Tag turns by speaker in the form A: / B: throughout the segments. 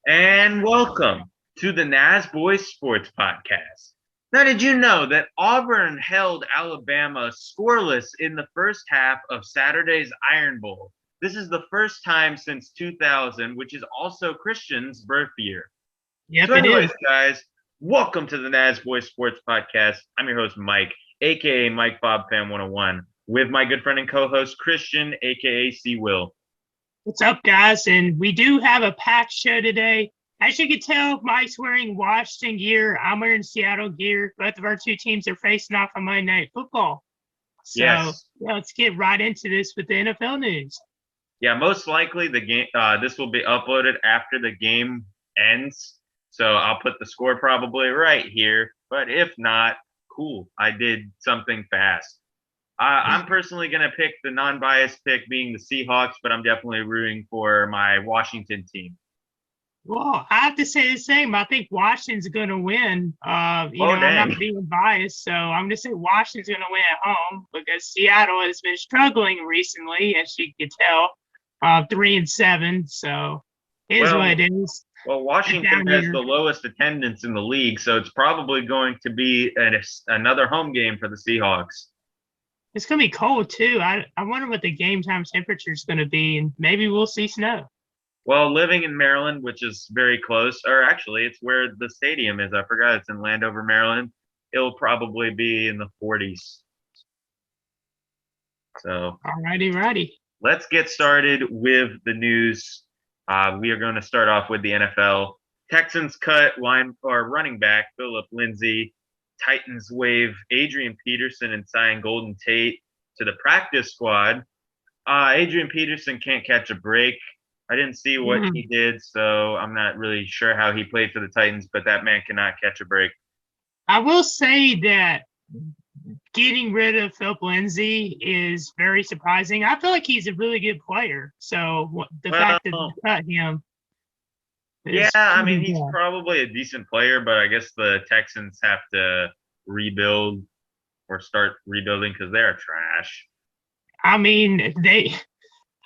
A: And welcome to the Nasboys Sports Podcast. Now, did you know that Auburn held Alabama scoreless in the first half of Saturday's Iron Bowl? This is the first time since 2000, which is also Christian's birth year.
B: Yep,
A: So,
B: it is.
A: anyways, guys, welcome to the Nasboys Sports Podcast. I'm your host, Mike, aka Mike Bob Fan 101, with my good friend and co-host Christian, aka C Will.
B: What's up, guys? And we do have a packed show today. As you can tell, Mike's wearing Washington gear. I'm wearing Seattle gear. Both of our two teams are facing off on Monday Night Football. So
A: Yes.
B: let's get right into this with the NFL news.
A: Yeah, most likely the game. This will be uploaded after the game ends, so I'll put the score probably right here. But if not, cool. I did something fast. I'm personally gonna pick the non-biased pick, being the Seahawks, but I'm definitely rooting for my Washington team.
B: Well, I have to say the same. I think Washington's going to win. I'm
A: Dang.
B: not being biased, so I'm going to say Washington's going to win at home because Seattle has been struggling recently, as you can tell. 3-7, so it is what it is.
A: Well, Washington has the lowest attendance in the league, so it's probably going to be another home game for the Seahawks.
B: It's going to be cold, too. I wonder what the game time temperature is going to be, and maybe we'll see snow.
A: Well, living in Maryland, which is very close, or actually, it's where the stadium is. I forgot it's in Landover, Maryland. It'll probably be in the 40s. So,
B: righty.
A: Let's get started with the news. We are going to start off with the NFL. Texans cut running back Philip Lindsay. Titans waive Adrian Peterson and sign Golden Tate to the practice squad. Adrian Peterson can't catch a break. I didn't see what he did, so I'm not really sure how he played for the Titans, but that man cannot catch a break.
B: I will say that getting rid of Philip Lindsay is very surprising. I feel like he's a really good player, so the fact that they cut him.
A: Yeah, I mean, he's probably a decent player, but I guess the Texans have to rebuild or start rebuilding because they're trash.
B: I mean,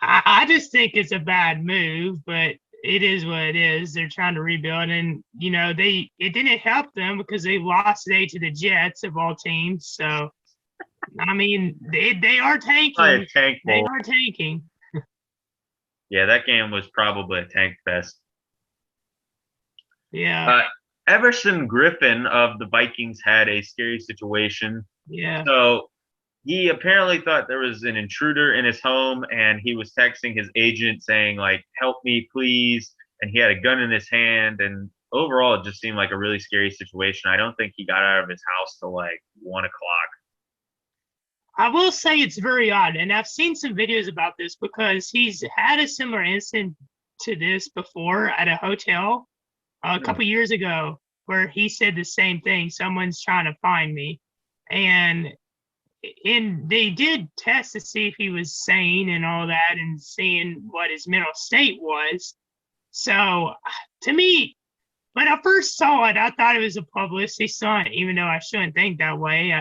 B: I just think it's a bad move, but it is what it is. They're trying to rebuild, and it didn't help them because they lost today to the Jets of all teams. So, I mean, they are tanking. They are tanking.
A: Yeah, that game was probably a tank fest.
B: Yeah.
A: Everson Griffin of the Vikings had a scary situation.
B: Yeah.
A: So he apparently thought there was an intruder in his home, and he was texting his agent saying, like, help me, please. And he had a gun in his hand. And overall, it just seemed like a really scary situation. I don't think he got out of his house till like 1 o'clock.
B: I will say it's very odd. And I've seen some videos about this because he's had a similar incident to this before at a hotel a couple years ago where he said the same thing. Someone's trying to find me. And they did test to see if he was sane and all that and seeing what his mental state was. So to me, when I first saw it, I thought it was a publicity stunt, even though I shouldn't think that way.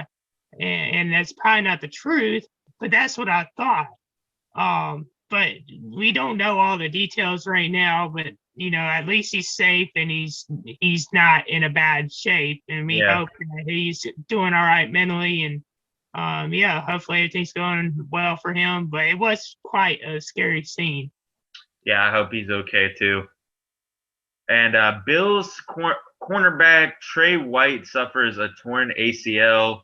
B: And that's probably not the truth, but that's what I thought. But we don't know all the details right now, but at least he's safe and he's not in a bad shape. And we hope that he's doing all right mentally. And hopefully everything's going well for him. But it was quite a scary scene.
A: Yeah, I hope he's okay too. And Bills cornerback Trey White suffers a torn ACL.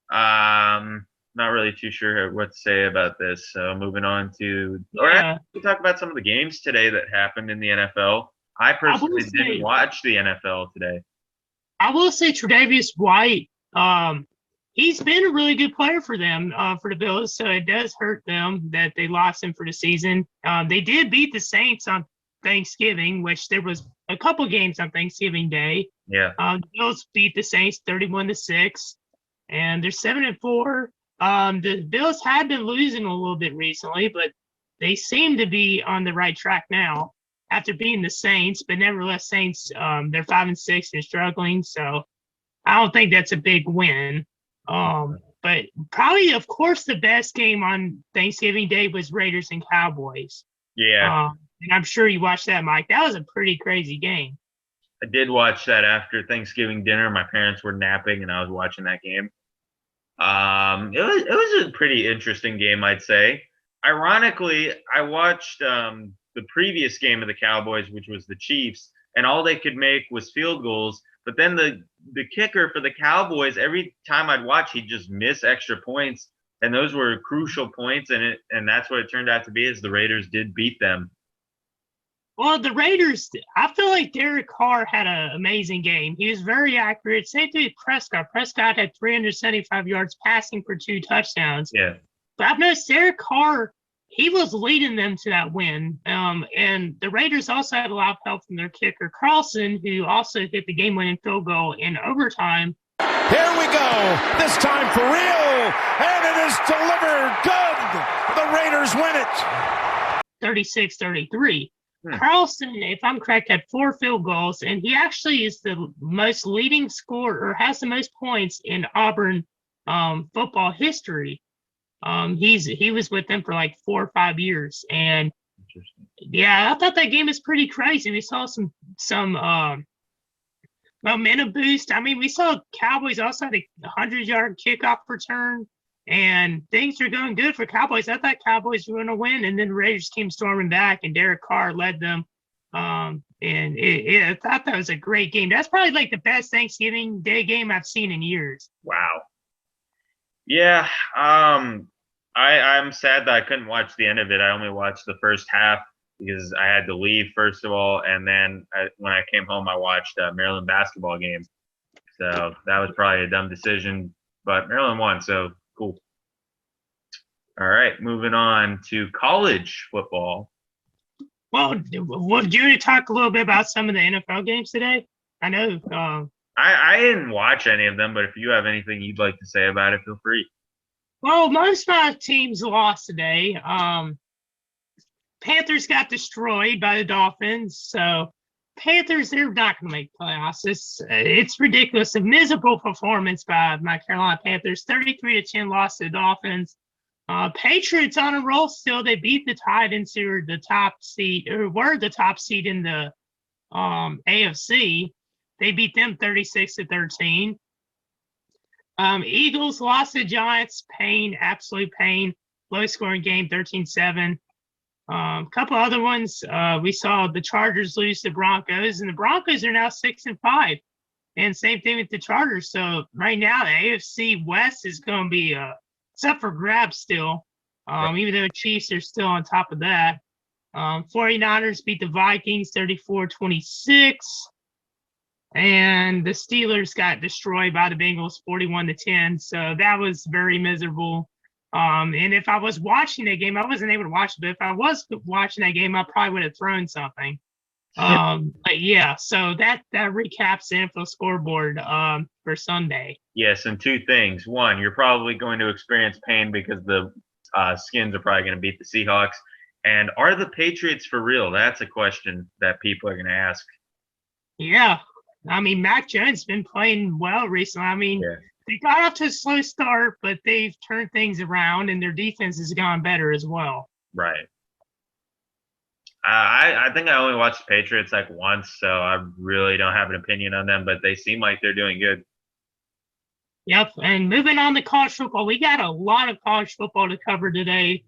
A: Not really too sure what to say about this. So moving on to, we talk about some of the games today that happened in the NFL. I personally didn't watch the NFL today.
B: I will say Tre'Davious White, he's been a really good player for them, for the Bills. So it does hurt them that they lost him for the season. They did beat the Saints on Thanksgiving, which there was a couple games on Thanksgiving Day.
A: Yeah.
B: The Bills beat the Saints 31-6, and they're 7-4. The Bills had been losing a little bit recently, but they seem to be on the right track now after beating the Saints. But nevertheless, Saints, they're 5-6 and struggling. So I don't think that's a big win. But probably, of course, the best game on Thanksgiving Day was Raiders and Cowboys.
A: Yeah.
B: And I'm sure you watched that, Mike. That was a pretty crazy game.
A: I did watch that after Thanksgiving dinner. My parents were napping, and I was watching that game. It was a pretty interesting game, I'd say. Ironically, I watched the previous game of the Cowboys, which was the Chiefs, and all they could make was field goals. But then the kicker for the Cowboys, every time I'd watch, he'd just miss extra points, and those were crucial points. And that's what it turned out to be, is the Raiders did beat them.
B: Well, the Raiders, I feel like Derek Carr had an amazing game. He was very accurate. Same thing with Prescott. Prescott had 375 yards passing for 2 touchdowns.
A: Yeah.
B: But I've noticed Derek Carr, he was leading them to that win. And the Raiders also had a lot of help from their kicker, Carlson, who also hit the game-winning field goal in overtime.
C: Here we go. This time for real. And it is delivered. Good. The Raiders win it.
B: 36-33. Carlson, if I'm correct, had 4 field goals, and he actually is the most leading scorer, or has the most points in Auburn football history. He was with them for like 4 or 5 years, and yeah, I thought that game was pretty crazy. We saw some momentum boost. I mean, we saw Cowboys also had a 100-yard kickoff return. And things are going good for Cowboys. I thought Cowboys were going to win, and then Raiders came storming back, and Derek Carr led them. I thought that was a great game. That's probably like the best Thanksgiving Day game I've seen in years.
A: Wow. Yeah. I'm sad that I couldn't watch the end of it. I only watched the first half because I had to leave, first of all. And then when I came home, I watched a Maryland basketball game. So that was probably a dumb decision, but Maryland won. So cool. All right, moving on to college football.
B: Well, do you want to talk a little bit about some of the NFL games today? I know.
A: I didn't watch any of them, but if you have anything you'd like to say about it, feel free.
B: Well, most of my teams lost today. Panthers got destroyed by the Dolphins, so Panthers, they're not going to make playoffs. It's ridiculous. A miserable performance by my Carolina Panthers. 33-10 loss to the Dolphins. Patriots on a roll still. They beat the Titans, who were the top seed, or were the top seed in the AFC. They beat them 36-13. Eagles lost to Giants. Pain, absolute pain. Low-scoring game, 13-7. A couple other ones, we saw the Chargers lose to Broncos, and the Broncos are now 6-5. And same thing with the Chargers. So right now, the AFC West is going to be it's up for grabs still, even though the Chiefs are still on top of that. 49ers beat the Vikings 34-26. And the Steelers got destroyed by the Bengals 41-10. So that was very miserable. And if I was watching that game, I wasn't able to watch it, but if I was watching that game, I probably would have thrown something. But yeah, so that recaps the NFL scoreboard for Sunday.
A: Yes, and 2 things. 1, you're probably going to experience pain because the Skins are probably going to beat the Seahawks. And are the Patriots for real? That's a question that people are going to ask.
B: Yeah. I mean, Mac Jones has been playing well recently. I mean, They got off to a slow start, but they've turned things around, and their defense has gone better as well.
A: Right. I think I only watched the Patriots like once, so I really don't have an opinion on them, but they seem like they're doing good.
B: Yep, and moving on to college football, we got a lot of college football to cover today.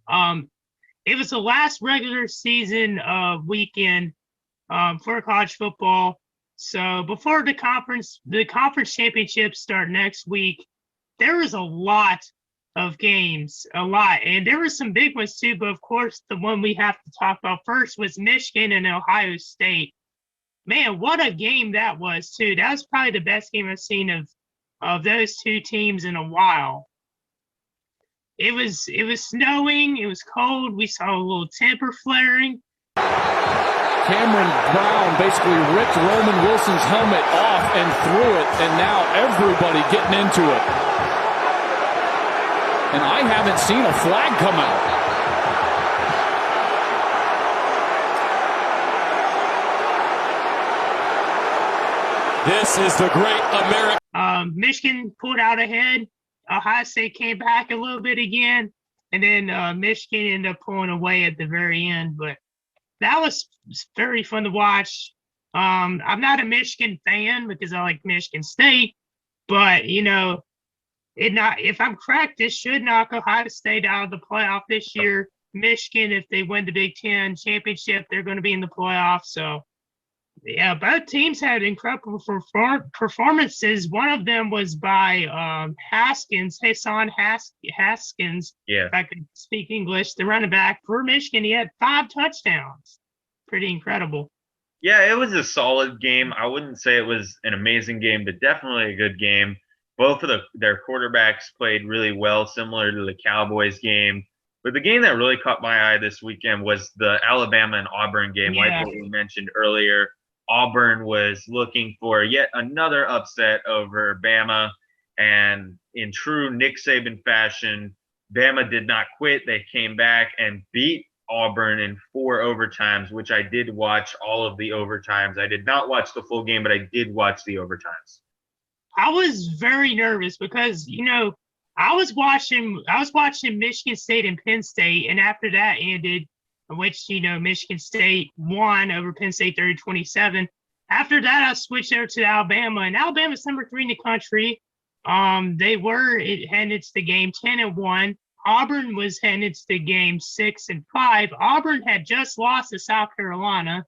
B: It was the last regular season weekend for college football. So before the conference championships start next week, there was a lot of games, and there were some big ones too. But of course, the one we have to talk about first was Michigan and Ohio State. Man, what a game that was too! That was probably the best game I've seen of those 2 teams in a while. It was snowing, it was cold. We saw a little temper flaring.
D: Cameron Brown basically ripped Roman Wilson's helmet off and threw it, and now everybody getting into it. And I haven't seen a flag come out. This is the great American.
B: Michigan pulled out ahead. Ohio State came back a little bit again, and then Michigan ended up pulling away at the very end. But that was very fun to watch. I'm not a Michigan fan because I like Michigan State, but if I'm correct, this should knock Ohio State out of the playoff this year. Michigan, if they win the Big Ten championship, they're going to be in the playoff. So, yeah, both teams had incredible performances. One of them was by Hassan Haskins.
A: Yeah.
B: If I could speak English, the running back for Michigan. He had 5 touchdowns. Pretty incredible.
A: Yeah, it was a solid game. I wouldn't say it was an amazing game, but definitely a good game. Both of their quarterbacks played really well, similar to the Cowboys game. But the game that really caught my eye this weekend was the Alabama and Auburn game, like what we mentioned earlier. Auburn was looking for yet another upset over Bama, and in true Nick Saban fashion, Bama did not quit. They came back and beat Auburn in 4 overtimes, which I did watch all of the overtimes. I did not watch the full game, but I did watch the overtimes.
B: I was very nervous because, I was watching Michigan State and Penn State, and after that ended, in which, Michigan State won over Penn State 30-27. After that, I switched over to Alabama, and Alabama's number 3 in the country. They were headed to the game 10-1. Auburn was headed to the game 6-5. Auburn had just lost to South Carolina,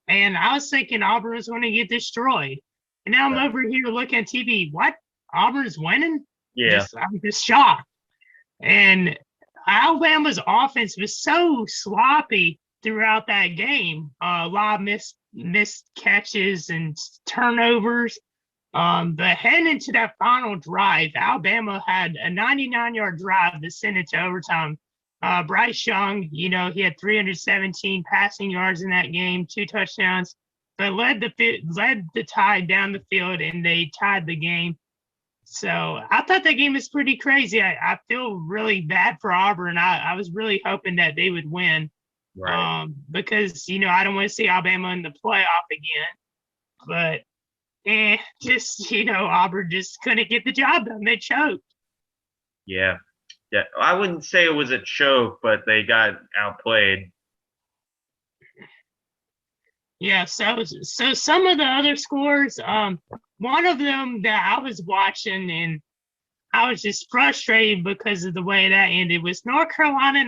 B: and I was thinking Auburn was going to get destroyed. And now I'm over here looking at TV. What? Auburn's winning?
A: Yeah.
B: I'm just shocked. And Alabama's offense was so sloppy throughout that game. A lot of missed catches and turnovers. But heading into that final drive, Alabama had a 99-yard drive that sent it to overtime. Bryce Young, he had 317 passing yards in that game, 2 touchdowns, but led the Tide down the field, and they tied the game. So I thought that game was pretty crazy. I feel really bad for Auburn. I was really hoping that they would win,
A: right.
B: Because, I don't want to see Alabama in the playoff again. But, Auburn just couldn't get the job done. They choked.
A: Yeah. I wouldn't say it was a choke, but they got outplayed.
B: Yeah, so some of the other scores, one of them that I was watching and I was just frustrated because of the way that ended was North Carolina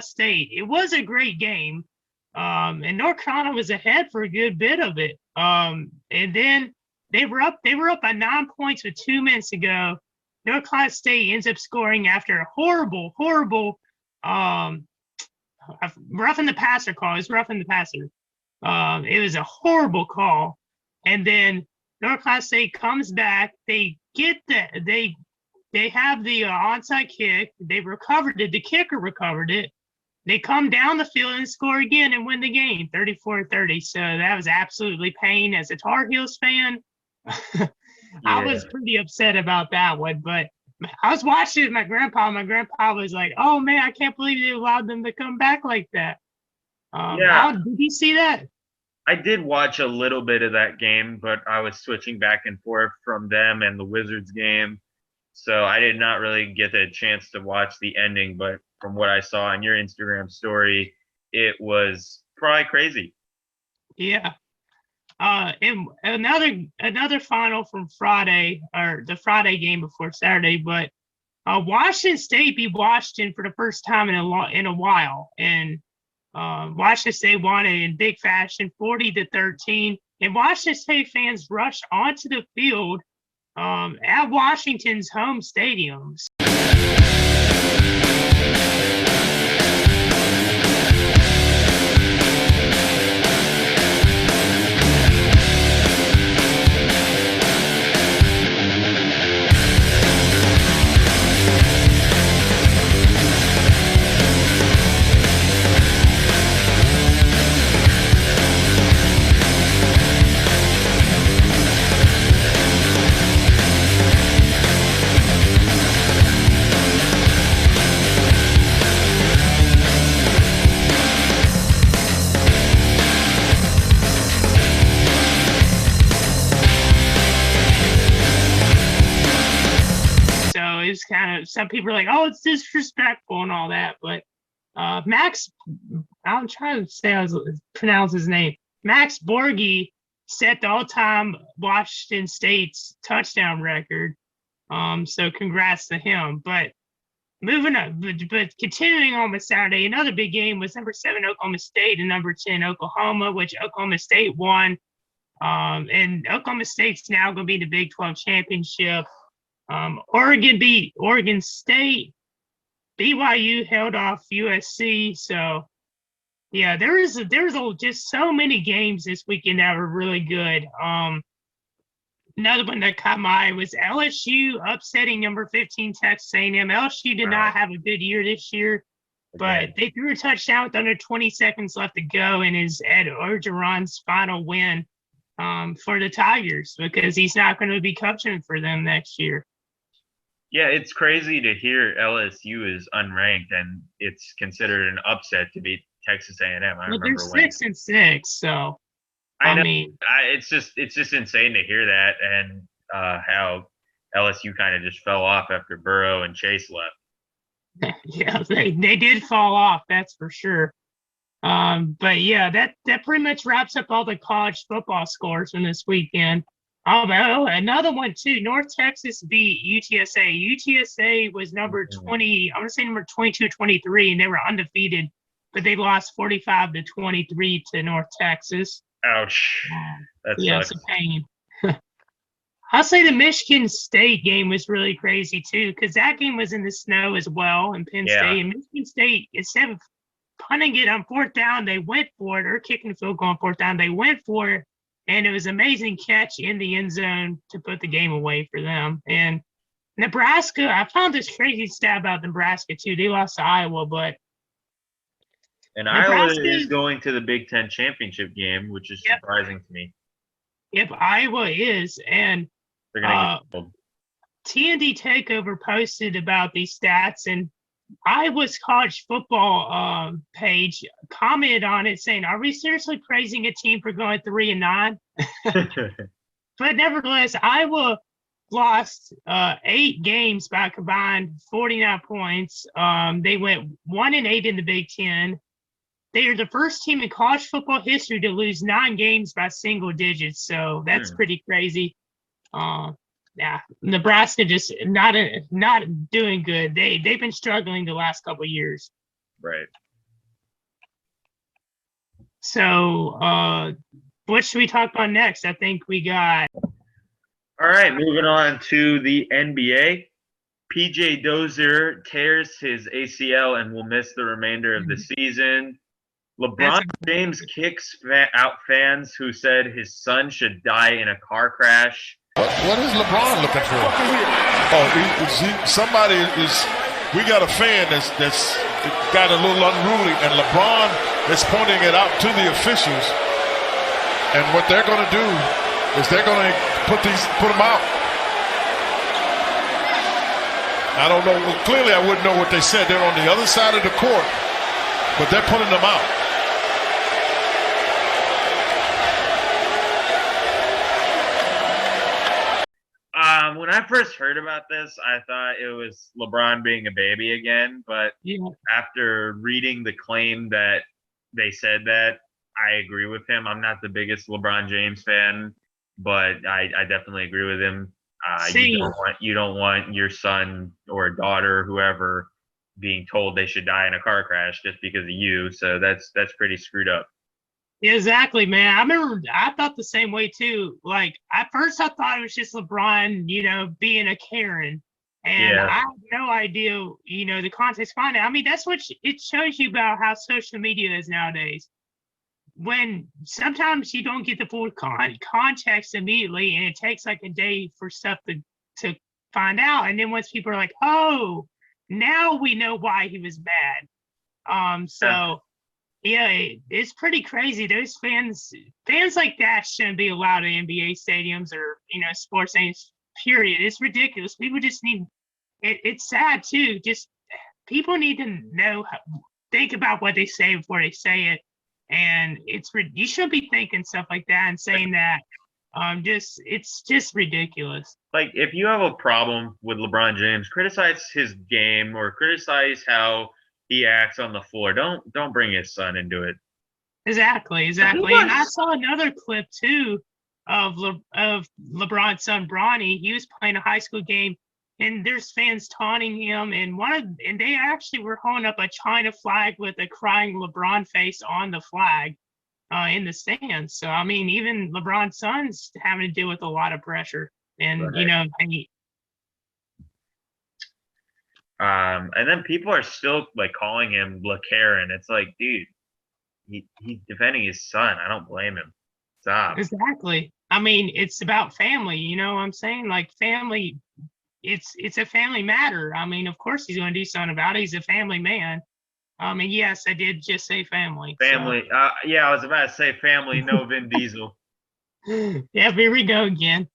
B: State. It was a great game, and North Carolina was ahead for a good bit of it. And then they were up by 9 points with 2 minutes to go. North Carolina State ends up scoring after a horrible roughing the passer call. It was roughing the passer. It was a horrible call, and then North Carolina State comes back. They get they have the onside kick. They recovered it. The kicker recovered it. They come down the field and score again and win the game, 34-30. So that was absolutely pain as a Tar Heels fan. I was pretty upset about that one, but I was watching it with my grandpa. My grandpa was like, "Oh man, I can't believe they allowed them to come back like that." Did you see that?
A: I did watch a little bit of that game, but I was switching back and forth from them and the Wizards game. So I did not really get a chance to watch the ending, but from what I saw on your Instagram story, it was probably crazy.
B: Yeah. And another final from Friday, or the Friday game before Saturday, but Washington State beat Washington for the first time in a while, and Washington State won it in big fashion, 40-13. And Washington State fans rushed onto the field at Washington's home stadiums. Kind of, some people are like, "Oh, it's disrespectful" and all that, but Max, I'm trying to say pronounce his name. Max Borghi set the all-time Washington State's touchdown record. So congrats to him. But moving on, but continuing on with Saturday, another big game was number 7 Oklahoma State and number 10 Oklahoma, which Oklahoma State won. And Oklahoma State's now going to be in the Big 12 championship. Oregon beat Oregon State. BYU held off USC. So, yeah, there was just so many games this weekend that were really good. Another one that caught my eye was LSU upsetting number 15 Texas A&M. LSU did not have a good year this year, but they threw a touchdown with under 20 seconds left to go, and is Ed Orgeron's final win for the Tigers, because he's not going to be coaching for them next year.
A: Yeah, it's crazy to hear LSU is unranked and it's considered an upset to beat Texas A&M.
B: Well, they're 6-6, so
A: I know.
B: mean,
A: it's just insane to hear that, and how LSU kind of just fell off after Burrow and Chase left.
B: Yeah, they did fall off, that's for sure. But yeah, that pretty much wraps up all the college football scores from this weekend. Another one too. North Texas beat UTSA. UTSA was number 20. I want to say number 22, 23, and they were undefeated, but they lost 45-23 to North Texas.
A: Ouch.
B: It's a pain. I'll say the Michigan State game was really crazy too, because that game was in the snow as well in Penn State. And Michigan State, instead of punting it on 4th down, they went for it, or kicking the field goal on 4th down, they went for it. And it was an amazing catch in the end zone to put the game away for them. And Nebraska, I found this crazy stat about Nebraska too. They lost to Iowa, but
A: Iowa is going to the Big Ten championship game, which is surprising to me.
B: Yep, Iowa is. And
A: they're going to get
B: TND Takeover posted about these stats, and Iowa's college football page commented on it saying, "Are we seriously praising a team for going 3-9?" But nevertheless, Iowa lost 8 games by combined 49 points. They went 1-8 in the Big Ten. They are the first team in college football history to lose 9 games by single digits. So that's pretty crazy. Yeah, Nebraska just not doing good. They've been struggling the last couple of years.
A: Right.
B: So what should we talk about next? I think we got.
A: All right, moving on to the NBA. PJ Dozier tears his ACL and will miss the remainder of the season. LeBron James kicks out fans who said his son should die in a car crash.
E: What is LeBron looking for? We got a fan that's got a little unruly, and LeBron is pointing it out to the officials. And what they're going to do is they're going to put them out. I don't know. Well, clearly, I wouldn't know what they said. They're on the other side of the court, but they're putting them out.
A: When I first heard about this, I thought it was LeBron being a baby again. But after reading the claim that they said that, I agree with him. I'm not the biggest LeBron James fan, but I definitely agree with him. You don't want your son or daughter, whoever, being told they should die in a car crash just because of you. So that's pretty screwed up.
B: Exactly, man. I remember I thought the same way too. Like at first I thought it was just LeBron, being a Karen. And I had no idea, the context behind it. I mean, that's what it shows you about how social media is nowadays. When sometimes you don't get the full context immediately, and it takes like a day for stuff to find out. And then once people are like, oh, now we know why he was bad. Yeah, it's pretty crazy. Those fans like that shouldn't be allowed in NBA stadiums or, sports stadiums, period. It's ridiculous. People just need it's sad too. Just people need to think about what they say before they say it. And you shouldn't be thinking stuff like that and saying that. It's just ridiculous.
A: Like, if you have a problem with LeBron James, criticize his game or criticize how he acts on the floor. Don't bring his son into it.
B: Exactly. And I saw another clip too of LeBron's son Bronny. He was playing a high school game, and there's fans taunting him, and they actually were holding up a China flag with a crying LeBron face on the flag in the stands. So I mean, even LeBron's son's having to deal with a lot of pressure, and
A: Right. And then people are still like calling him LeCaren. It's like, dude, he's defending his son. I don't blame him. Stop.
B: Exactly. I mean, it's about family. You know what I'm saying? Like family. It's a family matter. I mean, of course he's going to do something about it. He's a family man. And yes, I did just say family.
A: Family.
B: So.
A: Yeah, I was about to say family. No Vin Diesel.
B: Yeah, here we go again.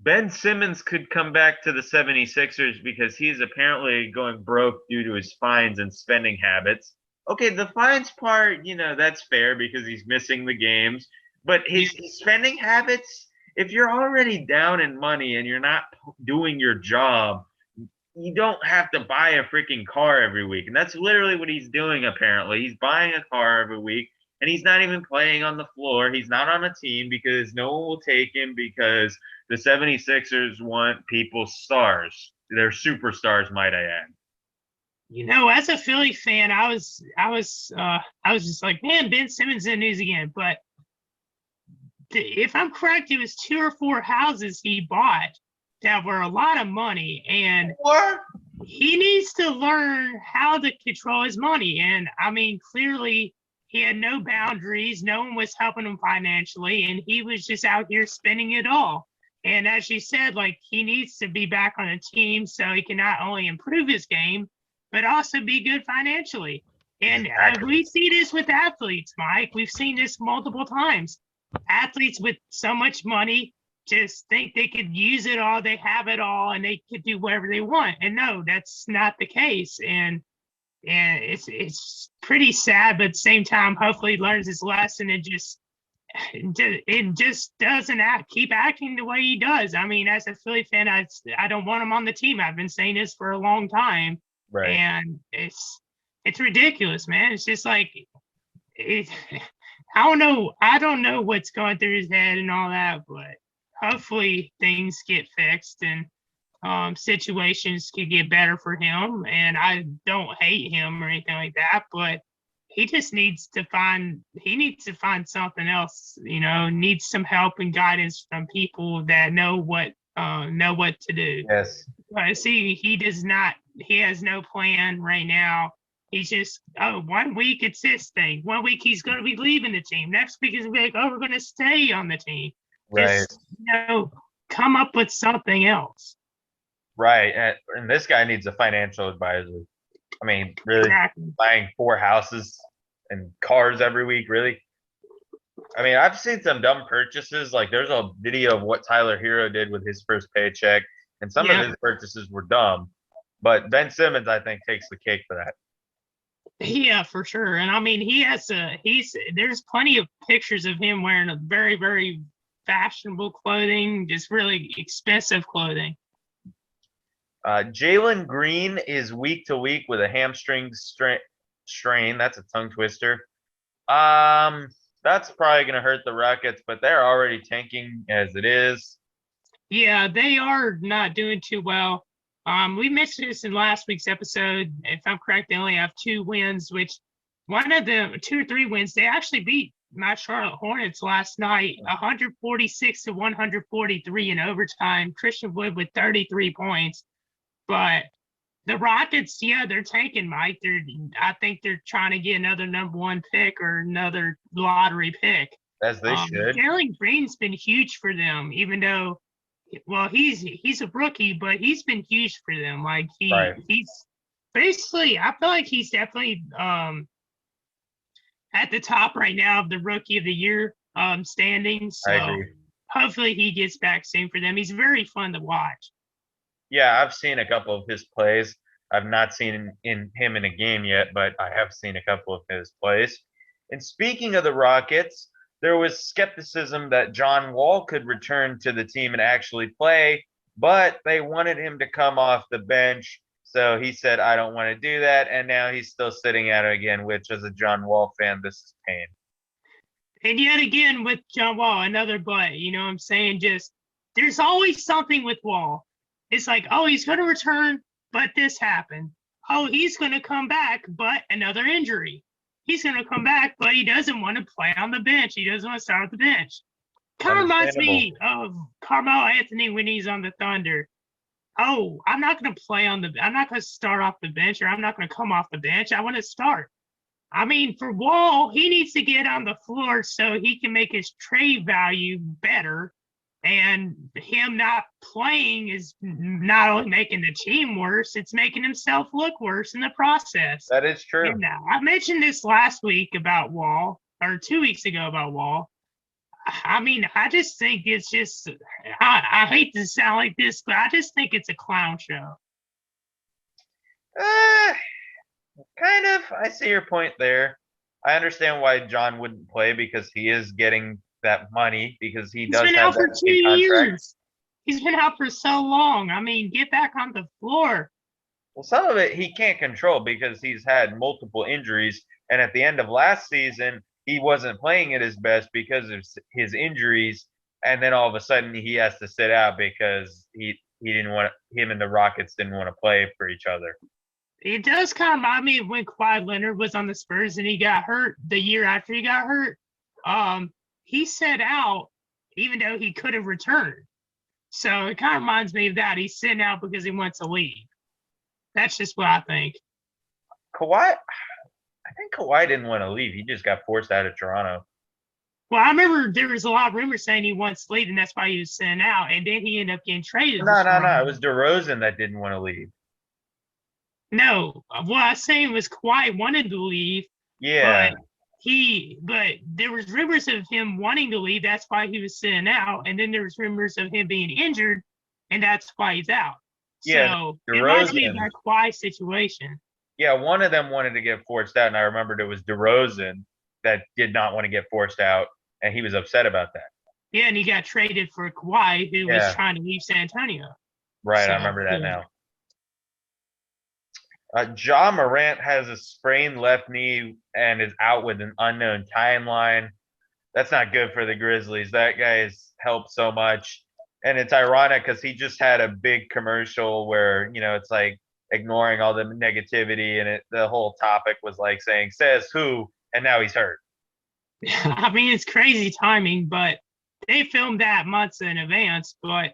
A: Ben Simmons could come back to the 76ers because he's apparently going broke due to his fines and spending habits. Okay, the fines part, that's fair because he's missing the games. But his spending habits, if you're already down in money and you're not doing your job, you don't have to buy a freaking car every week. And that's literally what he's doing, apparently. He's buying a car every week, and he's not even playing on the floor. He's not on a team because no one will take him because the 76ers want people's stars. They're superstars, might I add.
B: As a Philly fan, I was just like, man, Ben Simmons in the news again. But if I'm correct, it was 2 or 4 houses he bought that were a lot of money, and he needs to learn how to control his money. And I mean, clearly he had no boundaries. No one was helping him financially, and he was just out here spending it all. And as you said, like, he needs to be back on a team so he can not only improve his game, but also be good financially. And we see this with athletes, Mike. We've seen this multiple times. Athletes with so much money just think they could use it all, they have it all, and they could do whatever they want. And no, that's not the case. And it's pretty sad, but at the same time, hopefully he learns his lesson and just doesn't keep acting the way he does. I mean, as a Philly fan, I don't want him on the team. I've been saying this for a long time.
A: Right.
B: And it's ridiculous, man. It's just like I don't know what's going through his head and all that, but hopefully things get fixed and situations can get better for him. And I don't hate him or anything like that, but he just needs to find something else, needs some help and guidance from people that know what to do.
A: Yes.
B: He has no plan right now. He's just, 1 week it's this thing. 1 week he's going to be leaving the team. Next week he's going to be like, we're going to stay on the team.
A: Right.
B: Just, come up with something else.
A: Right. And this guy needs a financial advisor. I mean, really,
B: Exactly.
A: buying 4 houses and cars every week, really? I mean, I've seen some dumb purchases. Like, there's a video of what Tyler Hero did with his first paycheck, and some of his purchases were dumb. But Ben Simmons, I think, takes the cake for that.
B: Yeah, for sure. And I mean, there's plenty of pictures of him wearing a very, very fashionable clothing, just really expensive clothing.
A: Jalen Green is week to week with a hamstring strain. That's a tongue twister. That's probably going to hurt the Rockets, but they're already tanking as it is.
B: Yeah, they are not doing too well. We mentioned this in last week's episode. If I'm correct, they only have 2 wins, which one of them, 2 or 3 wins, they actually beat my Charlotte Hornets last night, 146-143 in overtime. Christian Wood with 33 points. But the Rockets, they're tanking, Mike. I think they're trying to get another number 1 pick or another lottery pick.
A: As they should.
B: Jalen Green's been huge for them, even though, well, he's a rookie, but he's been huge for them. Like he's basically, I feel like he's definitely at the top right now of the Rookie of the Year standings. So hopefully he gets back soon for them. He's very fun to watch.
A: Yeah, I've seen a couple of his plays. I've not seen him in a game yet, but I have seen a couple of his plays. And speaking of the Rockets, there was skepticism that John Wall could return to the team and actually play, but they wanted him to come off the bench So he said, I don't want to do that. And now he's still sitting out again, which as a John Wall fan, this is pain.
B: And yet again with John Wall, another but, you know what I'm saying? Just there's always something with Wall. It's like, oh, he's going to return, but this happened. Oh, he's going to come back, but another injury. He's going to come back, but he doesn't want to play on the bench. He doesn't want to start at the bench. Kind of reminds me of Carmelo Anthony when he's on the Thunder. Oh, I'm not going to I'm not going to start off the bench, or I'm not going to come off the bench. I want to start. I mean, for Wall, he needs to get on the floor so he can make his trade value better. And him not playing is not only making the team worse, it's making himself look worse in the process.
A: That is true.
B: And I mentioned this last week about Wall, or 2 weeks ago about Wall. I mean, I just think it's just, I hate to sound like this, but I just think it's a clown show.
A: Kind of. I see your point there. I understand why John wouldn't play because he is getting that money because he's
B: been out for 2 years. He's been out for so long. I mean, get back on the floor.
A: Well, some of it he can't control because he's had multiple injuries. And at the end of last season, he wasn't playing at his best because of his injuries. And then all of a sudden he has to sit out because he didn't want him and the Rockets didn't want to play for each other.
B: It does kind of remind me of when Kawhi Leonard was on the Spurs and he got hurt the year after he got hurt. He sat out even though he could have returned. So it kind of reminds me of that. He's sitting out because he wants to leave. That's just what I think.
A: I think Kawhi didn't want to leave. He just got forced out of Toronto.
B: Well, I remember there was a lot of rumors saying he wants to leave, and that's why he was sitting out. And then he ended up getting traded.
A: No. It was DeRozan that didn't want to leave.
B: No, what I was saying was Kawhi wanted to leave.
A: Yeah.
B: But there was rumors of him wanting to leave. That's why he was sitting out. And then there was rumors of him being injured, and that's why he's out.
A: Yeah,
B: so it reminds me of that Kawhi situation.
A: Yeah, one of them wanted to get forced out, and I remembered it was DeRozan that did not want to get forced out, and he was upset about that.
B: Yeah, and he got traded for Kawhi, who was trying to leave San Antonio.
A: Right, I remember that now. Ja Morant has a sprained left knee and is out with an unknown timeline. That's not good for the Grizzlies. That guy has helped so much. And it's ironic because he just had a big commercial where, it's like ignoring all the negativity. And the whole topic was like saying, says who, and now he's hurt.
B: I mean, it's crazy timing, but they filmed that months in advance. But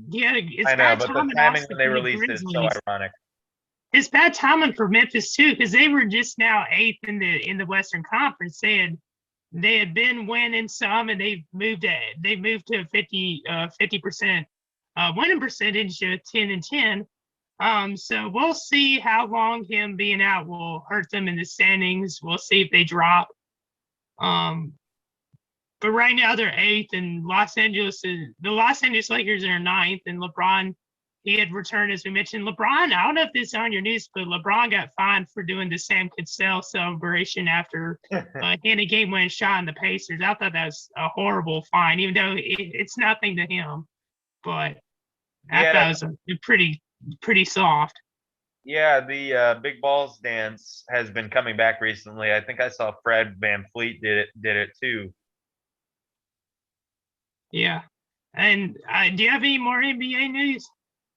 B: yeah, it's
A: I know, but the timing when they released it is so ironic.
B: It's bad timing for Memphis too, because they were just now 8th in the Western Conference. They had been winning some, and they moved to 50% winning percentage, 10-10. So we'll see how long him being out will hurt them in the standings. We'll see if they drop. But right now they're 8th, and the Los Angeles Lakers are 9th, and LeBron. He had returned, as we mentioned. LeBron, I don't know if this is on your news, but LeBron got fined for doing the Sam Cassell celebration after hitting a game-winning shot in the Pacers. I thought that was a horrible fine, even though it's nothing to him. But I thought it was pretty soft.
A: Yeah, the big balls dance has been coming back recently. I think I saw Fred VanVleet did it too.
B: Yeah. And do you have any more NBA news?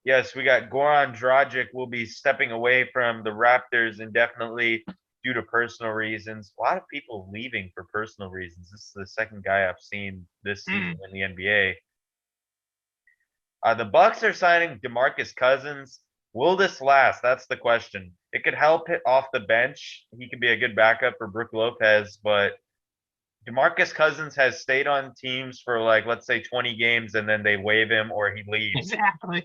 A: Yes, we got Goran Dragic will be stepping away from the Raptors indefinitely due to personal reasons. A lot of people leaving for personal reasons. This is the second guy I've seen this season in the NBA. The Bucks are signing Demarcus Cousins. Will this last? That's the question. It could help hit off the bench. He could be a good backup for Brook Lopez, but Demarcus Cousins has stayed on teams for let's say 20 games, and then they waive him or he leaves.
B: Exactly.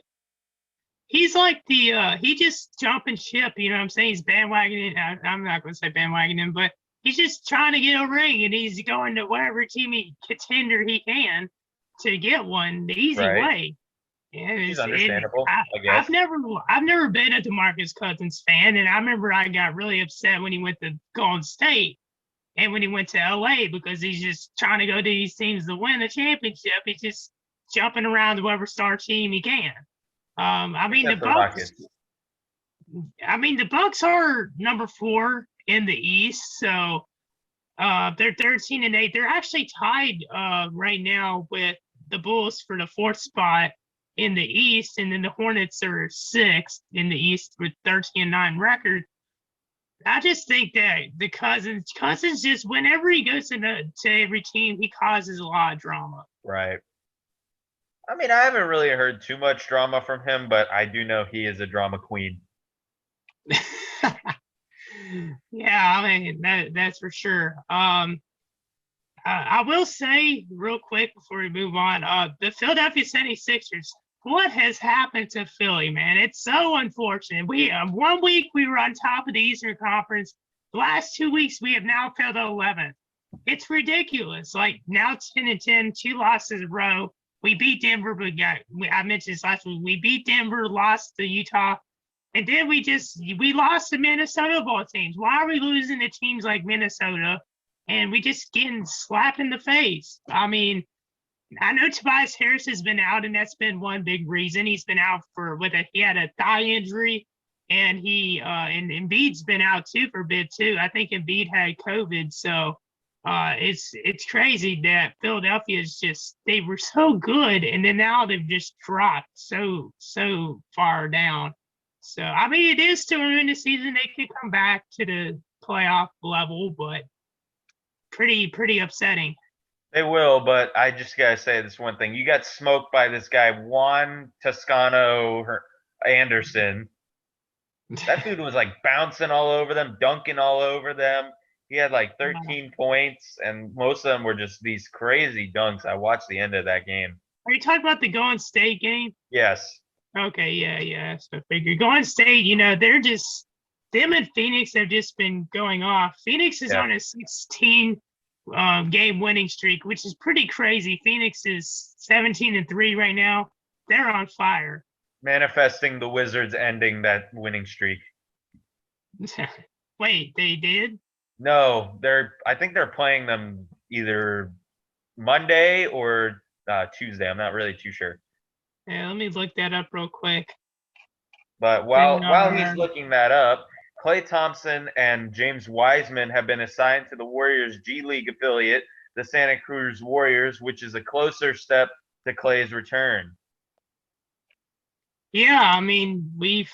B: He's like he just jumping ship, you know what I'm saying? He's bandwagoning. I'm not going to say bandwagoning, but he's just trying to get a ring, and he's going to whatever team contender he can to get one the easy way. Yeah,
A: it's understandable. I guess.
B: I've never been a DeMarcus Cousins fan, and I remember I got really upset when he went to Golden State and when he went to LA because he's just trying to go to these teams to win the championship. He's just jumping around to whatever star team he can. I mean, I mean, the Bucks are number 4 in the East, so they're 13-8. They're actually tied right now with the Bulls for the 4th spot in the East, and then the Hornets are 6th in the East with 13-9 record. I just think that the Cousins just, whenever he goes to every team, he causes a lot of drama.
A: Right. I mean, I haven't really heard too much drama from him, but I do know he is a drama queen.
B: Yeah, I mean, that's for sure. I will say real quick before we move on, the Philadelphia 76ers, what has happened to Philly, man? It's so unfortunate. We 1 week we were on top of the Eastern Conference. The last 2 weeks we have now fell to 11th. It's ridiculous. Like now 10-10, 2 losses in a row. We beat Denver, but I mentioned this last week. We beat Denver, lost to Utah, and then we lost to Minnesota ball teams. Why are we losing to teams like Minnesota? And we just getting slapped in the face. I mean, I know Tobias Harris has been out, and that's been one big reason. He's been out he had a thigh injury, and and Embiid's been out too for a bit too. I think Embiid had COVID, so it's crazy that Philadelphia is just, they were so good, and then now they've just dropped so far down. So I mean, it is still in the season. They could come back to the playoff level, but pretty upsetting.
A: They will, but I just gotta say this one thing. You got smoked by this guy, Juan Toscano Anderson. That dude was like bouncing all over them, dunking all over them. He had like 13 points, and most of them were just these crazy dunks. I watched the end of that game.
B: Are you talking about the Golden State game?
A: Yes.
B: Okay, yeah. So I figured Golden State, they're just, them and Phoenix have just been going off. Phoenix is on a 16 game winning streak, which is pretty crazy. Phoenix is 17-3 right now. They're on fire.
A: Manifesting the Wizards ending that winning streak.
B: Wait, they did?
A: No, I think they're playing them either Monday or Tuesday. I'm not really too sure.
B: Yeah, let me look that up real quick.
A: But while he's looking that up, Klay Thompson and James Wiseman have been assigned to the Warriors G League affiliate, the Santa Cruz Warriors, which is a closer step to Klay's return.
B: Yeah, I mean, we've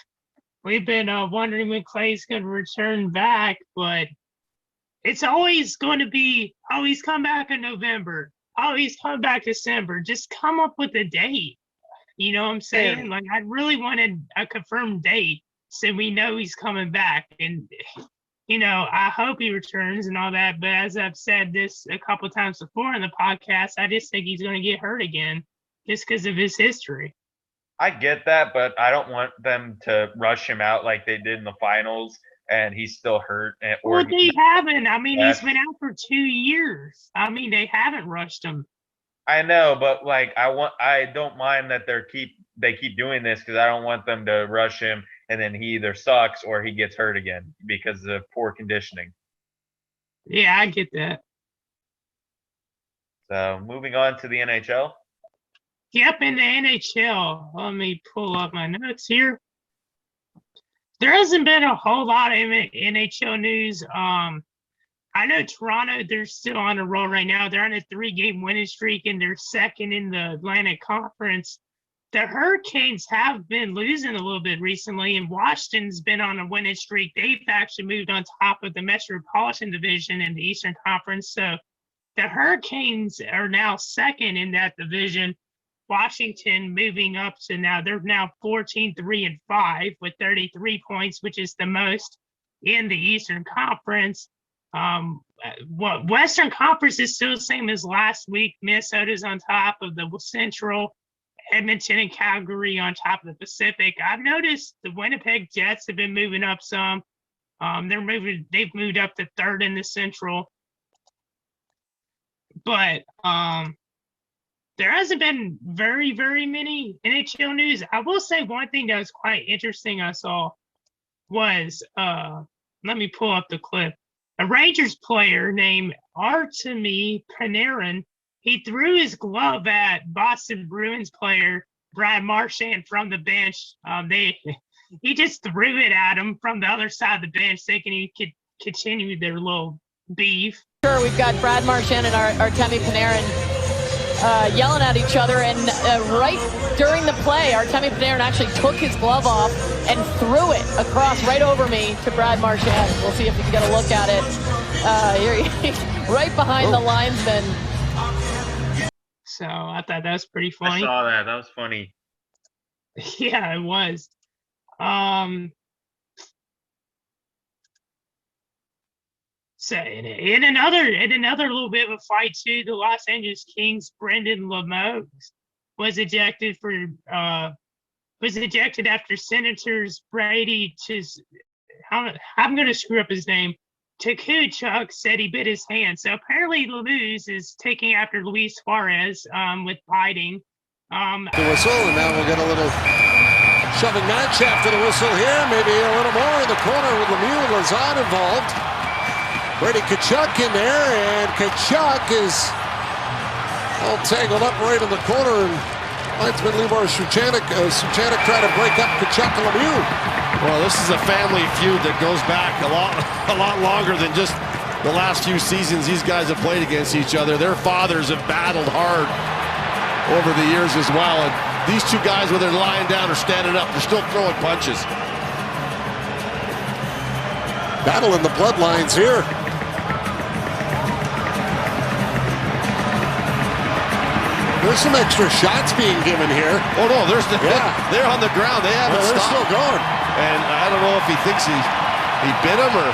B: been wondering when Klay's going to return back, but it's always going to be, oh, he's come back in November. Oh, he's coming back December. Just come up with a date. You know what I'm saying?
A: Yeah.
B: Like, I really wanted a confirmed date so we know he's coming back. And, I hope he returns and all that. But as I've said this a couple times before in the podcast, I just think he's going to get hurt again just because of his history.
A: I get that, but I don't want them to rush him out like they did in the finals, and he's still hurt.
B: Well, they haven't. I mean, he's been out for 2 years. I mean, they haven't rushed him.
A: I know, but like I don't mind that they keep doing this because I don't want them to rush him and then he either sucks or he gets hurt again because of poor conditioning.
B: Yeah, I get that.
A: So moving on to the NHL.
B: Yep, in the NHL. Let me pull up my notes here. There hasn't been a whole lot of NHL news. I know Toronto, they're still on a roll right now. They're on a 3-game winning streak, and they're second in the Atlantic Conference. The Hurricanes have been losing a little bit recently, and Washington's been on a winning streak. They've actually moved on top of the Metropolitan Division in the Eastern Conference. So the Hurricanes are now second in that division. Washington moving up to now, they're now 14-3-5 with 33 points, which is the most in the Eastern Conference. Western Conference is still the same as last week. Minnesota's on top of the Central, Edmonton and Calgary on top of the Pacific. I've noticed the Winnipeg Jets have been moving up some. They've moved up to third in the Central. But there hasn't been very, very many NHL news. I will say one thing that was quite interesting I saw was, let me pull up the clip. A Rangers player named Artemi Panarin, he threw his glove at Boston Bruins player Brad Marchand from the bench. he just threw it at him from the other side of the bench, thinking he could continue their little beef.
F: Sure, we've got Brad Marchand and Artemi Panarin yelling at each other, and right during the play, Artemi Panarin actually took his glove off and threw it across right over me to Brad Marchand. We'll see if we can get a look at it. Here he's right behind the linesman.
B: So I thought that was pretty funny.
A: I saw that. That was funny.
B: Yeah, it was. So in another little bit of a fight too, the Los Angeles Kings' Brendan Lemos was ejected after Senators Brady I'm going to screw up his name. Takachuk said he bit his hand. So apparently Lemos is taking after Luis Suarez with biting.
C: The whistle, and now we'll get a little shoving match after the whistle here. Maybe a little more in the corner with Lemieux and Lazard involved. Brady Tkachuk in there, and Tkachuk is all tangled up right in the corner. And linesman Libor Suchanek trying to break up Tkachuk and Lemieux.
G: Well, this is a family feud that goes back a lot longer than just the last few seasons these guys have played against each other. Their fathers have battled hard over the years as well. And these two guys, whether they're lying down or standing up, they're still throwing punches.
C: Battle in the bloodlines here. There's some extra shots being given here.
G: Oh no, they're on the ground. They haven't
C: they're
G: stopped.
C: Still going.
G: And I don't know if he thinks he bit him or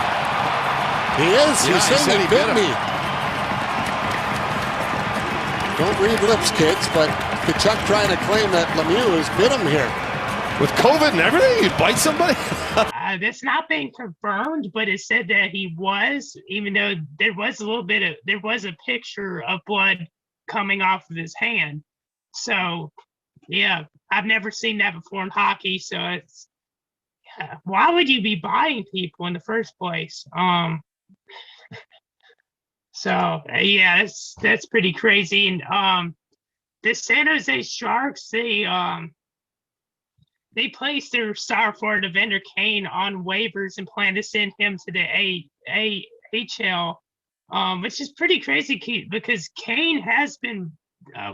C: he is.
G: Yeah,
C: He's saying he bit me. Don't read lips, kids. But Tkachuk trying to claim that Lemieux has bit him here.
G: With COVID and everything, you bite somebody?
B: That's not been confirmed, but it said that he was, even though there was a picture of blood coming off of his hand. So, yeah, I've never seen that before in hockey. So it's, why would you be biting people in the first place? So yeah, that's pretty crazy. And the San Jose Sharks, they placed their star forward Evander Kane on waivers and plan to send him to the AHL. Which is pretty crazy because Kane has been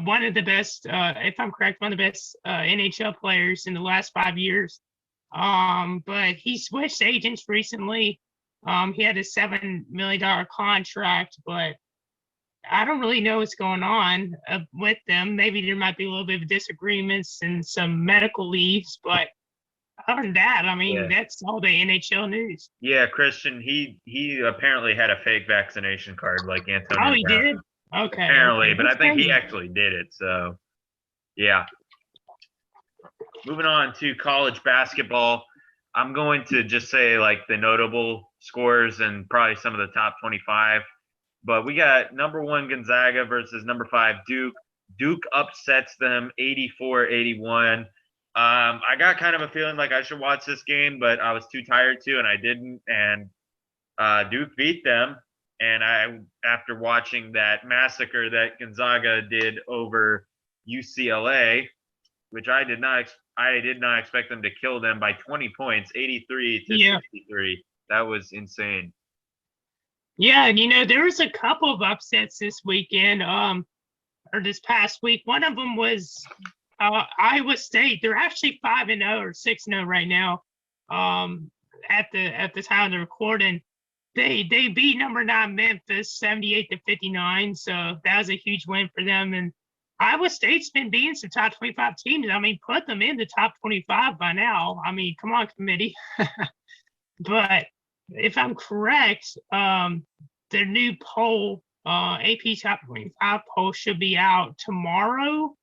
B: one of the best, if I'm correct, one of the best NHL players in the last 5 years. But he switched agents recently. He had a $7 million contract, but I don't really know what's going on with them. Maybe there might be a little bit of disagreements and some medical leaves, but other than that, I mean, that's all the NHL news.
A: Yeah, Christian, he apparently had a fake vaccination card like Antonio.
B: Oh, he did? Okay.
A: Apparently, but I think he actually did it. So, yeah. Moving on to college basketball, I'm going to just say like the notable scores and probably some of the top 25. But we got number 1 Gonzaga versus number 5 Duke. Duke upsets them 84-81. I got kind of a feeling like I should watch this game, but I was too tired to, and I didn't. And Duke beat them. And after watching that massacre that Gonzaga did over UCLA, which I did not expect them to kill them by 20 points, 83-63. That was insane.
B: Yeah, and there was a couple of upsets this weekend, or this past week. One of them was Iowa State. They're actually 5-0 or 6-0 right now. At the time of the recording, they beat number 9 Memphis 78-59. So that was a huge win for them. And Iowa State's been beating some top 25 teams. I mean, put them in the top 25 by now. I mean, come on, committee. But if I'm correct, their new poll, AP Top 25 poll, should be out tomorrow,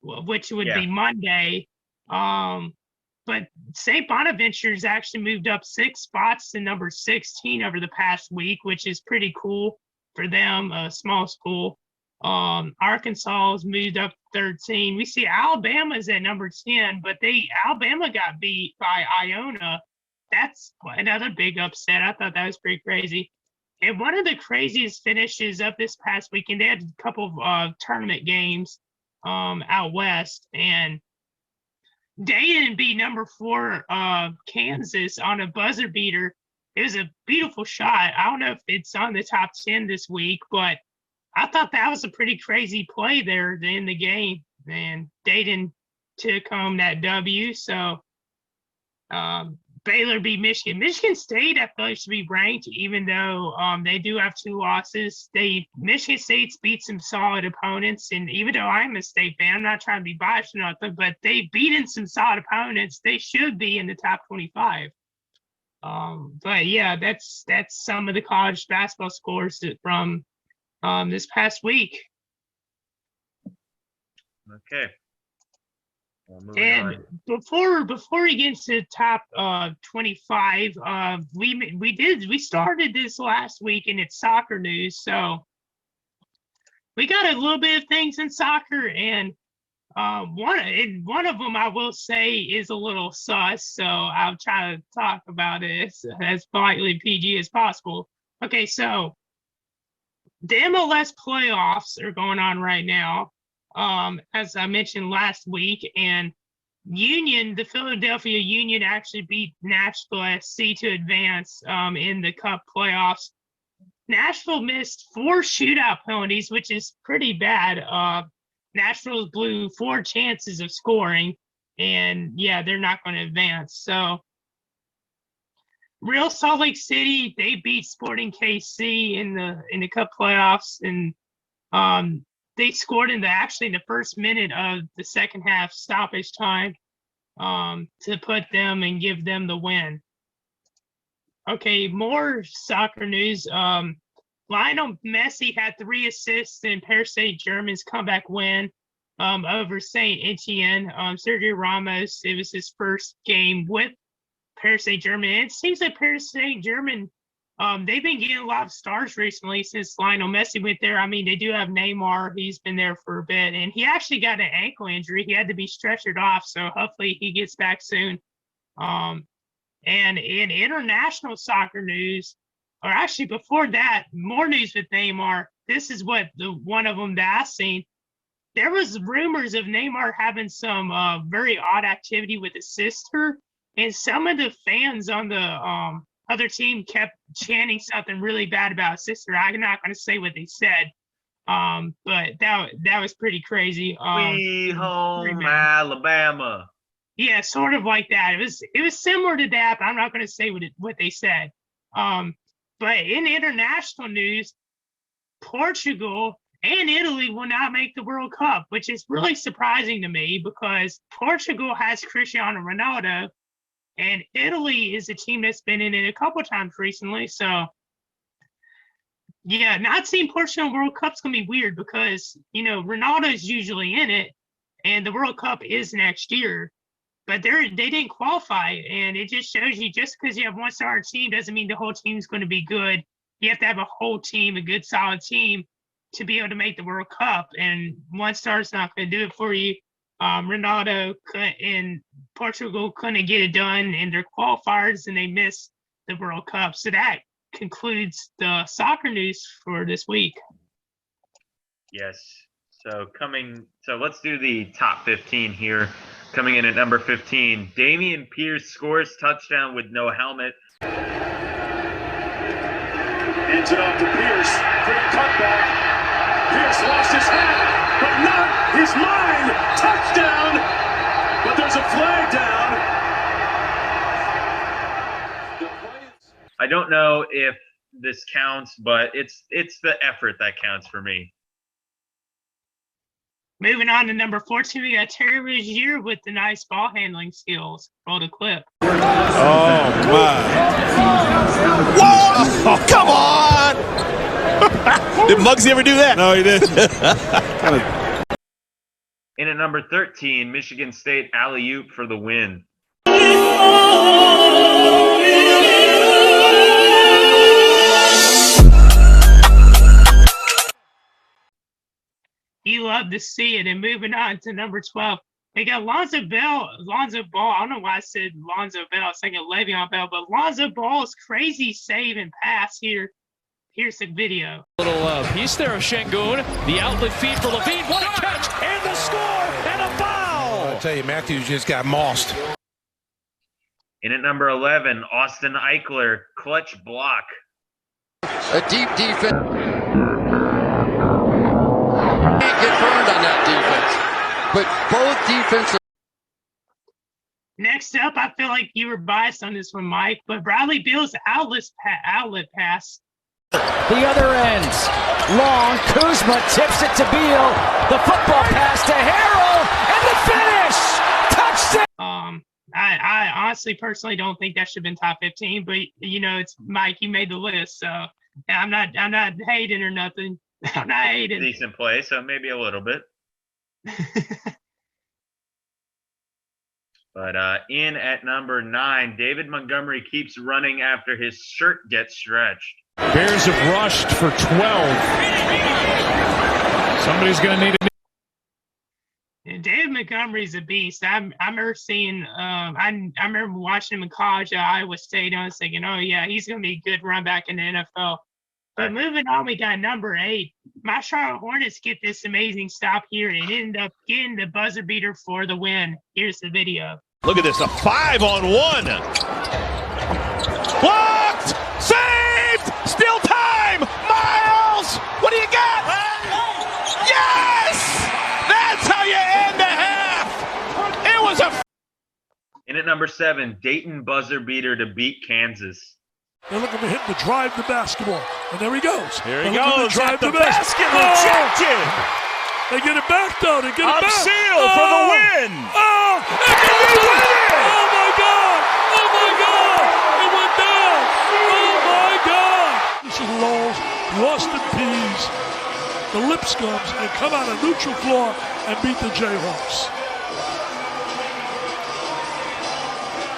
B: which would be Monday. But St. Bonaventure's actually moved up 6 spots to number 16 over the past week, which is pretty cool for them, a small school. Arkansas has moved up 13. We see Alabama's at number 10, but Alabama got beat by Iona. That's another big upset. I thought that was pretty crazy. And one of the craziest finishes of this past weekend, they had a couple of tournament games out west, and Dayton beat number 4 Kansas on a buzzer beater. It was a beautiful shot. I don't know if it's on the top 10 this week, but I thought that was a pretty crazy play there to end the game. And Dayton took home that W. So Baylor beat Michigan. Michigan State, I feel like, should be ranked, even though they do have 2 losses. Michigan State's beat some solid opponents, and even though I'm a State fan, I'm not trying to be biased or nothing, but they beaten some solid opponents. They should be in the top 25. But yeah, that's some of the college basketball scores from this past week.
A: Okay.
B: And before we get to the top 25, we started this last week, and it's soccer news. So we got a little bit of things in soccer, and one of them I will say is a little sus. So I'll try to talk about it as politely PG as possible. Okay, so the MLS playoffs are going on right now. As I mentioned last week, and the Philadelphia Union actually beat Nashville SC to advance in the Cup playoffs. Nashville missed 4 shootout penalties, which is pretty bad. Nashville blew 4 chances of scoring, and yeah, they're not going to advance. So Real Salt Lake City, they beat Sporting KC in the Cup playoffs, and they scored in the first minute of the second half stoppage time to put them and give them the win. Okay, more soccer news. Lionel Messi had 3 assists in Paris Saint-Germain's comeback win over Saint Etienne. Sergio Ramos, it was his first game with Paris Saint-Germain. And it seems like Paris Saint-Germain, they've been getting a lot of stars recently since Lionel Messi went there. I mean, they do have Neymar. He's been there for a bit, and he actually got an ankle injury. He had to be stretchered off, so hopefully he gets back soon. And in international soccer news, or actually before that, more news with Neymar. This is what one of them that I seen. There was rumors of Neymar having some very odd activity with his sister, and some of the fans on the other team kept chanting something really bad about his sister. I'm not going to say what they said, but that was pretty crazy.
A: We home Alabama.
B: Yeah, sort of like that. It was similar to that, but I'm not going to say what they said. But in international news, Portugal and Italy will not make the World Cup, which is really surprising to me because Portugal has Cristiano Ronaldo, and Italy is a team that's been in it a couple times recently. So, yeah, not seeing Portugal in World Cup's going to be weird because, Ronaldo's usually in it, and the World Cup is next year. But they didn't qualify, and it just shows you just because you have one star team doesn't mean the whole team is going to be good. You have to have a whole team, a good, solid team, to be able to make the World Cup, and one star is not going to do it for you. Ronaldo and Portugal couldn't get it done in their qualifiers, and they missed the World Cup. So that concludes the soccer news for this week.
A: Yes. So let's do the top 15 here. Coming in at number 15, Damien Pierce scores touchdown with no helmet.
H: Hands it off to Pierce for the cutback. Pierce lost his hat, but not his mind. Touchdown! But there's a flag down.
A: I don't know if this counts, but it's the effort that counts for me.
B: Moving on to number 14, we got Terry Rozier with the nice ball handling skills. Roll the clip.
G: Oh, my. Whoa! Oh, come on! Did Muggsy ever do that? No, he didn't.
A: In at number 13, Michigan State alley-oop for the win.
B: You love to see it. And moving on to number 12, they got Lonzo Ball. I don't know why I said Lonzo Ball. It's like a Le'Veon Bell, but Lonzo Ball's crazy save and pass here. Here's the video.
D: Little piece there of Şengün. The outlet feed for Levine. What a catch! And the score! And a foul!
I: tell you, Matthews just got mossed.
A: In at number 11, Austin Eichler, clutch block.
C: A deep defense. Can't get burned on that defense. But both defenses.
B: Next up, I feel like you were biased on this one, Mike, but Bradley Beal's outlet pass.
J: The other end. Long. Kuzma tips it to Beal. The football pass to Harrell. And the finish. Touchdown.
B: I honestly, personally don't think that should have been top 15, but it's Mike. You made the list, so I'm not hating or nothing. I'm not hating.
A: Decent play, so maybe a little bit. But in at number 9, David Montgomery keeps running after his shirt gets stretched.
D: Bears have rushed for 12. Somebody's going to need a.
B: David Montgomery's a beast. I remember seeing. I remember watching him in college at Iowa State. I was thinking, oh yeah, he's going to be a good run back in the NFL. But moving on, we got number 8. My Charlotte Hornets get this amazing stop here and end up getting the buzzer beater for the win. Here's the video.
G: Look at this, a 5-on-1. Blocked! Saved! Still time! Miles! What do you got? Yes! That's how you end the half! It was a...
A: In at number 7, Dayton buzzer beater to beat Kansas.
K: They're looking for him to drive the basketball. And there he goes.
G: Here he goes at the basket.
K: Rejected. They get it back, though. They get it back.
G: Seal for the win.
K: Oh, and they win it. Oh, my God. Oh, my God. It went down. Oh, my God. This is Lowell, the Austin Peas, the Lipscombs, and come out of neutral floor and beat the Jayhawks.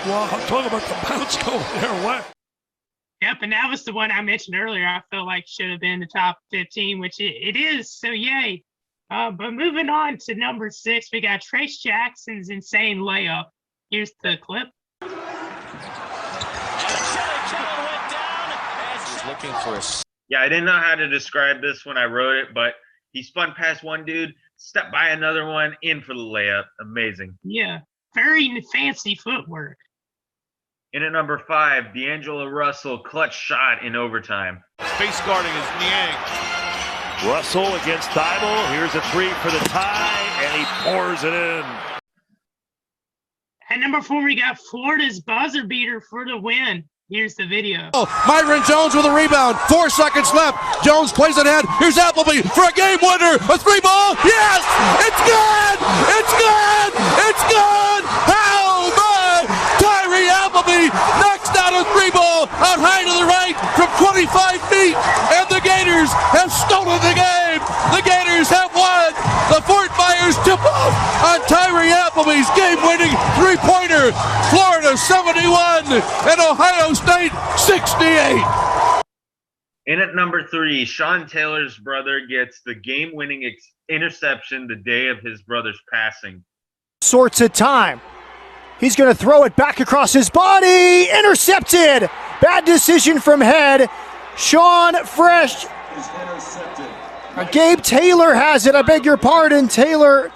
K: Wow, I'm talking about the bounce going their way.
B: Yep, and that was the one I mentioned earlier. I feel like should have been the top 15, which it is. So yay! But moving on to number 6, we got Trace Jackson's insane layup. Here's the clip.
A: Yeah, I didn't know how to describe this when I wrote it, but he spun past one dude, stepped by another one, in for the layup. Amazing.
B: Yeah, very fancy footwork.
A: In at number 5, D'Angelo Russell, clutch shot in overtime.
G: Face guarding is Niang. Russell against Thibault. Here's a 3 for the tie, and he pours it in.
B: At number 4, we got Florida's buzzer beater for the win. Here's the video.
C: Myron Jones with a rebound. 4 seconds left. Jones plays it ahead. Here's Appleby for a game winner. A 3-ball. Yes! It's good! It's good! It's good! How my Tyree Appleby knocks down a 3-ball out high to the right from 25 feet, and the Gators have stolen the game. The Gators have won the Fort Myers tip-off on Tyree Appleby's game-winning 3-pointer. Florida 71 and Ohio State 68.
A: In at number 3, Sean Taylor's brother gets the game-winning interception the day of his brother's passing.
L: Sorts of time. He's going to throw it back across his body. Intercepted. Bad decision from head. Sean Fresh. Gabe Taylor has it. I beg your pardon. Taylor,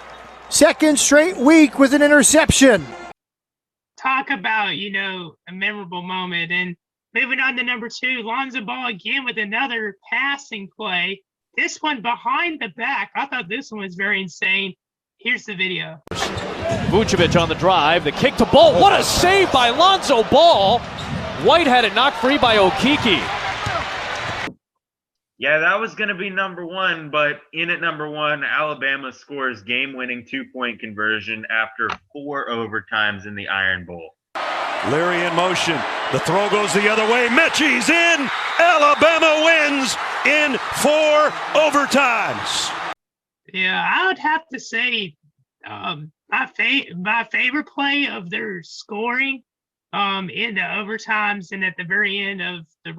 L: second straight week with an interception.
B: Talk about, a memorable moment. And moving on to number 2, Lonzo Ball again with another passing play. This one behind the back. I thought this one was very insane. Here's the video.
J: Vucevic on the drive. The kick to Ball. What a save by Lonzo Ball. White had it knocked free by Okeke.
A: Yeah, that was going to be number 1, but in at number 1, Alabama scores game-winning 2-point conversion after 4 overtimes in the Iron Bowl.
G: Leary in motion. The throw goes the other way. Mechie's in. Alabama wins in 4 overtimes.
B: Yeah, I would have to say my favorite play of their scoring in the overtimes and at the very end of the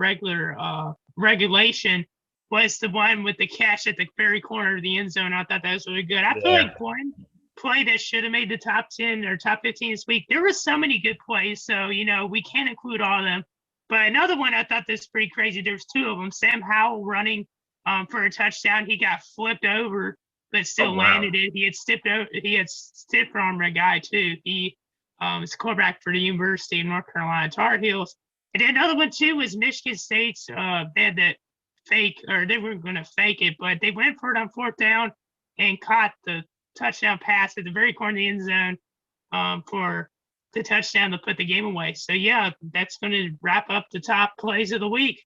B: regulation was the one with the catch at the very corner of the end zone. I thought that was really good. I feel like one play that should have made the top 10 or top 15 this week, there were so many good plays, so, we can't include all of them. But another one I thought this was pretty crazy. There's 2 of them. Sam Howell running for a touchdown. He got flipped over but still landed it. He had stiff armed a guy too. He was quarterback for the University of North Carolina Tar Heels. And then another one too was Michigan State's. They had that fake, or they were going to fake it, but they went for it on 4th down and caught the touchdown pass at the very corner of the end zone for the touchdown to put the game away. So yeah, that's going to wrap up the top plays of the week.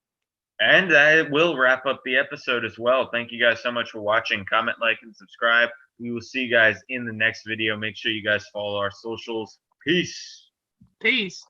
A: And that will wrap up the episode as well. Thank you guys so much for watching. Comment, like, and subscribe. We will see you guys in the next video. Make sure you guys follow our socials. Peace.
B: Peace.